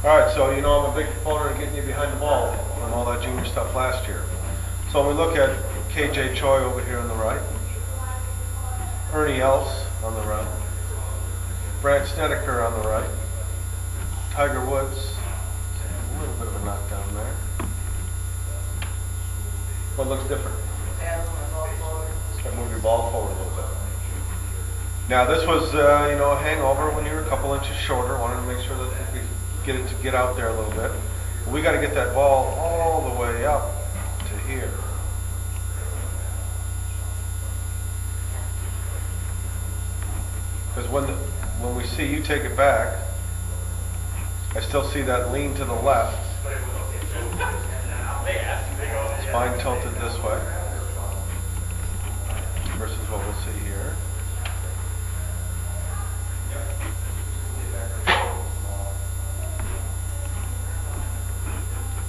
Alright, so you know I'm a big proponent of getting you behind the ball on all that junior stuff last year. So when we look at KJ Choi over here on the right, Ernie Els on the right, Brad Snedeker on the right, Tiger Woods, a little bit of a knockdown there. What looks different? Move your ball forward a little bit. Now this was, a hangover when you were a couple inches shorter. Wanted to make sure that we get it to get out there a little bit. But we got to get that ball all the way up to here. Because when we see you take it back, I still see that lean to the left. Spine tilted this way versus what we'll see here.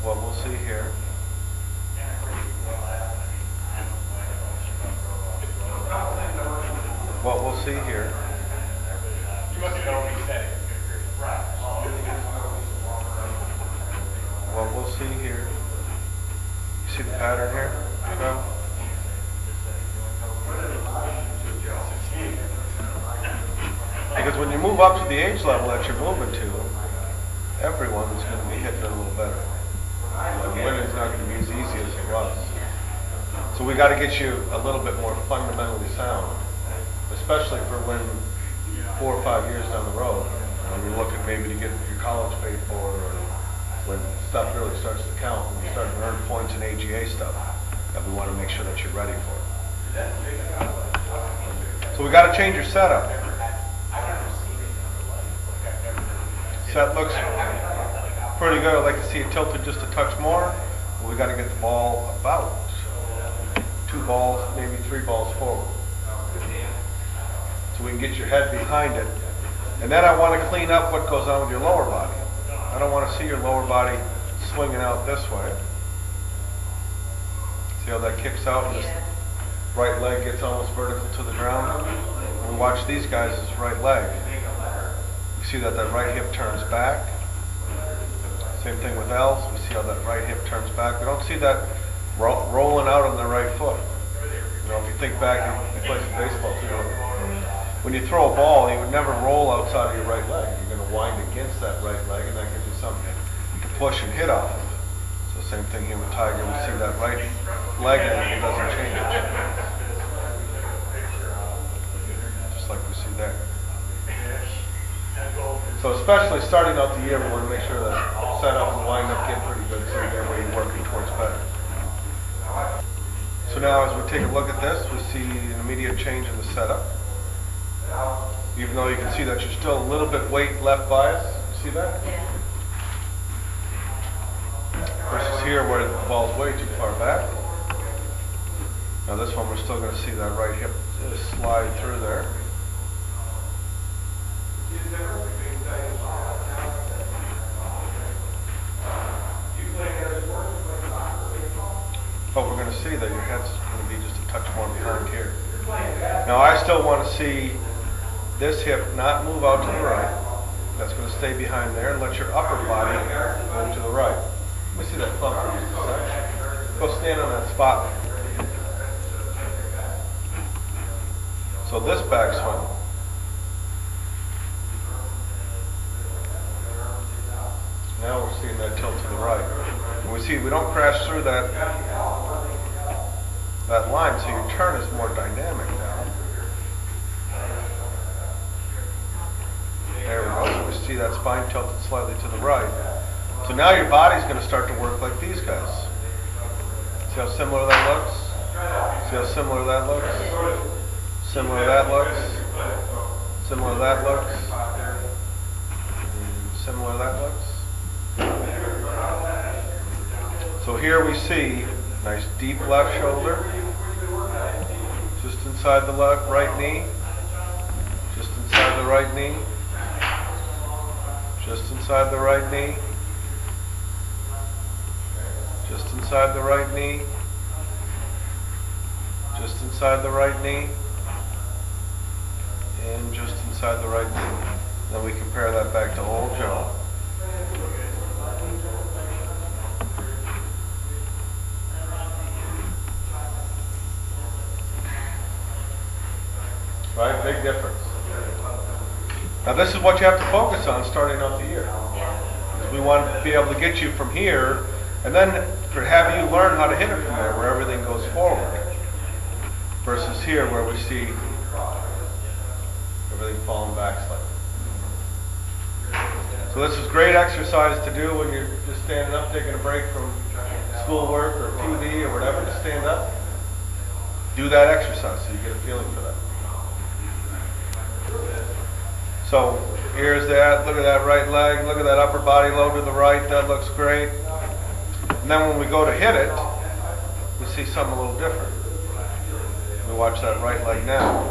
What we'll see here. What we'll see here. What we'll see here. You see the pattern here? No? Because when you move up to the age level that you're moving to, everyone's going to be hitting it a little better. Winning's not going to be as easy as it was. So we got to get you a little bit more fundamentally sound, especially for when 4 or 5 years down the road, when you're looking maybe to get your college paid for, or when stuff really starts to count, when you start to earn points in AGA stuff, that we want to make sure that you're ready for it. So we got to change your setup. Set looks pretty good. I'd like to see it tilted just a touch more. But we got to get the ball about 2 balls, maybe 3 balls forward. So we can get your head behind it. And then I want to clean up what goes on with your lower body. I don't want to see your lower body swinging out this way. See how that kicks out and this right leg gets almost vertical to the ground? When we watch these guys, it's right leg. You see that right hip turns back. Same thing with Els. We see how that right hip turns back. We don't see that rolling out on the right foot. You know, if you think back, you play some baseball too. When you throw a ball, you would never roll outside of your right leg. You're going to wind against that right leg, and that gives you something to push and hit off of. So same thing here with Tiger. We see that right leg and it doesn't change. Just like we see there. So especially starting out the year, we want to make sure that setup and wind up get pretty good, so again where you're working towards better. So now as we take a look at this, we see an immediate change in the setup. Even though you can see that you're still a little bit weight left bias. You see that? Yeah. Versus here where the ball's way too far back. Now this one we're still going to see that right hip slide through there. But we're going to see that your head's going to be just a touch more behind here. Now I still want to see this hip not move out to the right. That's going to stay behind there, and let your upper body move to the right. Let me see that thumb for just a second. Go stand on that spot. So this backswing. Now we're seeing that tilt to the right. And we see we don't crash through that line, so your turn is more dynamic now. There we go. So we see that spine tilted slightly to the right. So now your body's going to start to work like these guys. See how similar that looks? See how similar that looks? Similar that looks? Similar that looks? Similar that looks? So here we see nice deep left shoulder, just inside the right knee, just inside the right knee, just inside the right knee, just inside the right knee, just inside the right knee, and just inside the right knee. Then we compare that back to old Joe. Now this is what you have to focus on starting out the year. Because we want to be able to get you from here, and then to have you learn how to hit it from there, where everything goes forward. Versus here, where we see everything falling back slightly. So this is great exercise to do when you're just standing up, taking a break from schoolwork or TV or whatever. Just stand up. Do that exercise so you get a feeling for that. So here's that. Look at that right leg. Look at that upper body load to the right. That looks great. And then when we go to hit it, we see something a little different. We watch that right leg now.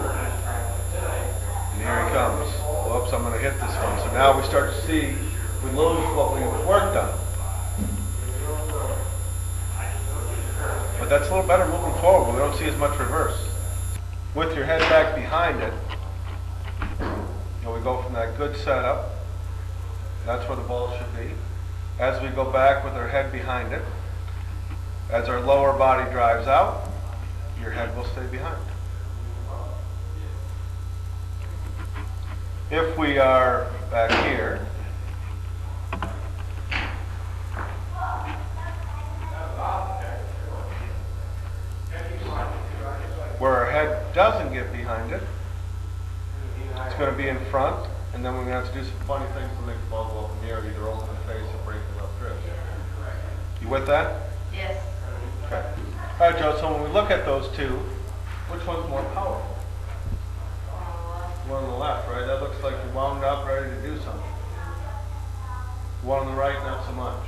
And here he comes. Whoops, I'm going to hit this one. So now we start to see we lose what we worked on. But that's a little better moving forward. We don't see as much reverse. With your head back behind it, we go from that good setup. That's where the ball should be. As we go back with our head behind it, as our lower body drives out, your head will stay behind. If we are back here, where our head doesn't get behind it, it's going to be in front, and then we're going to have to do some funny things to make the ball go up in the air, either open the face or break the left wrist. You with that? Yes. Okay. All right, Joe, so when we look at those two, which one's more powerful? One on the left, right? That looks like you're wound up, ready to do something. One on the right, not so much.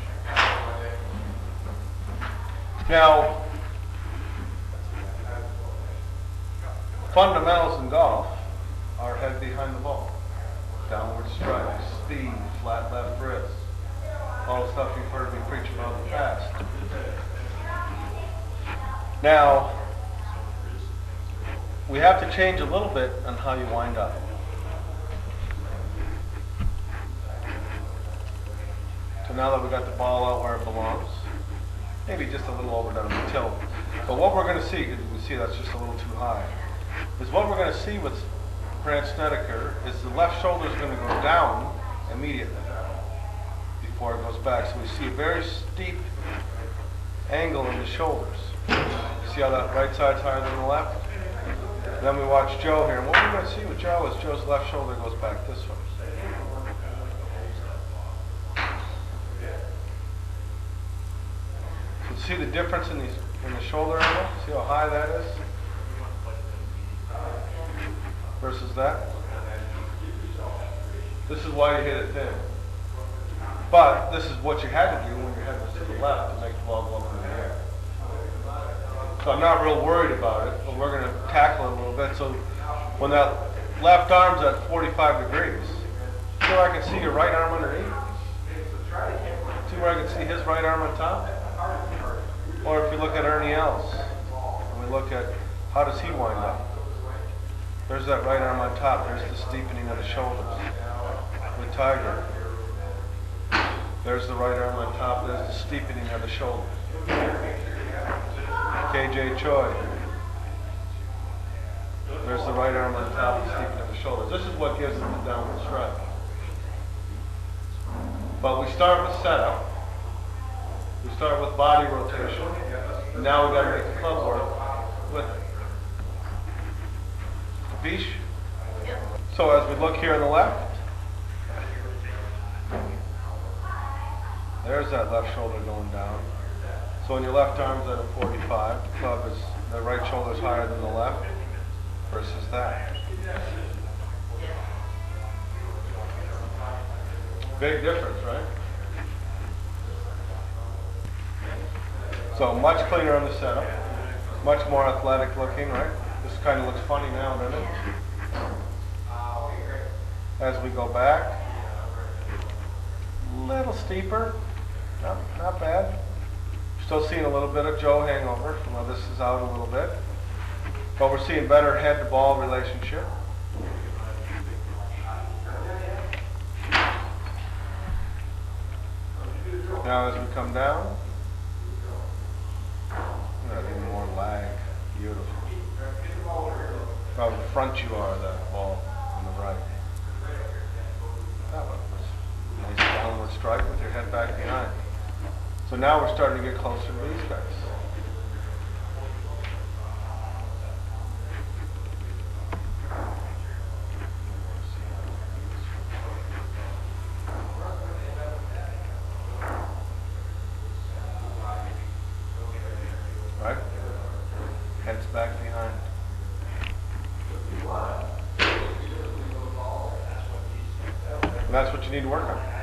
Now, fundamentals in golf are head behind the ball. Downward strikes, speed, flat left wrist. All the stuff you've heard me preach about in the past. Now, we have to change a little bit on how you wind up. So now that we got the ball out where it belongs, maybe just a little overdone the tilt. But what we're going to see, because we see that's just a little too high, is what we're going to see with Brandt Snedeker is the left shoulder is going to go down immediately before it goes back. So we see a very steep angle in the shoulders. See how that right side's higher than the left? Then we watch Joe here, and what we're going to see with Joe is Joe's left shoulder goes back this way. So see the difference in the shoulder angle? See how high that is? Versus that. This is why you hit it thin. But this is what you had to do when your head was to the left to make the ball go up in the air. So I'm not real worried about it, but we're going to tackle it a little bit. So when that left arm's at 45 degrees, see where I can see your right arm underneath? See where I can see his right arm on top? Or if you look at Ernie Els, and we look at how does he wind up? There's that right arm on top. There's the steepening of the shoulders. With Tiger, there's the right arm on top. There's the steepening of the shoulders. KJ Choi, there's the right arm on top, the steepening of the shoulders. This is what gives them the downward strike. But we start with setup. We start with body rotation. And now we've got to make the club work with it. Capiche? So as we look here on the left, there's that left shoulder going down. So when your left arm's at a 45, the club is, the right shoulder is higher than the left versus that. Big difference, right? So much cleaner on the setup, much more athletic looking, right? This kind of looks funny now, doesn't it? As we go back, a little steeper, not bad. Still seeing a little bit of Joe hangover. Well, this is out a little bit. But we're seeing better head-to-ball relationship. Now as we come down, even more lag. Beautiful. How front you are of that ball on the right. Nice downward strike with your head back behind. So now we're starting to get closer to these guys. Right? Heads back behind. And that's what you need to work on.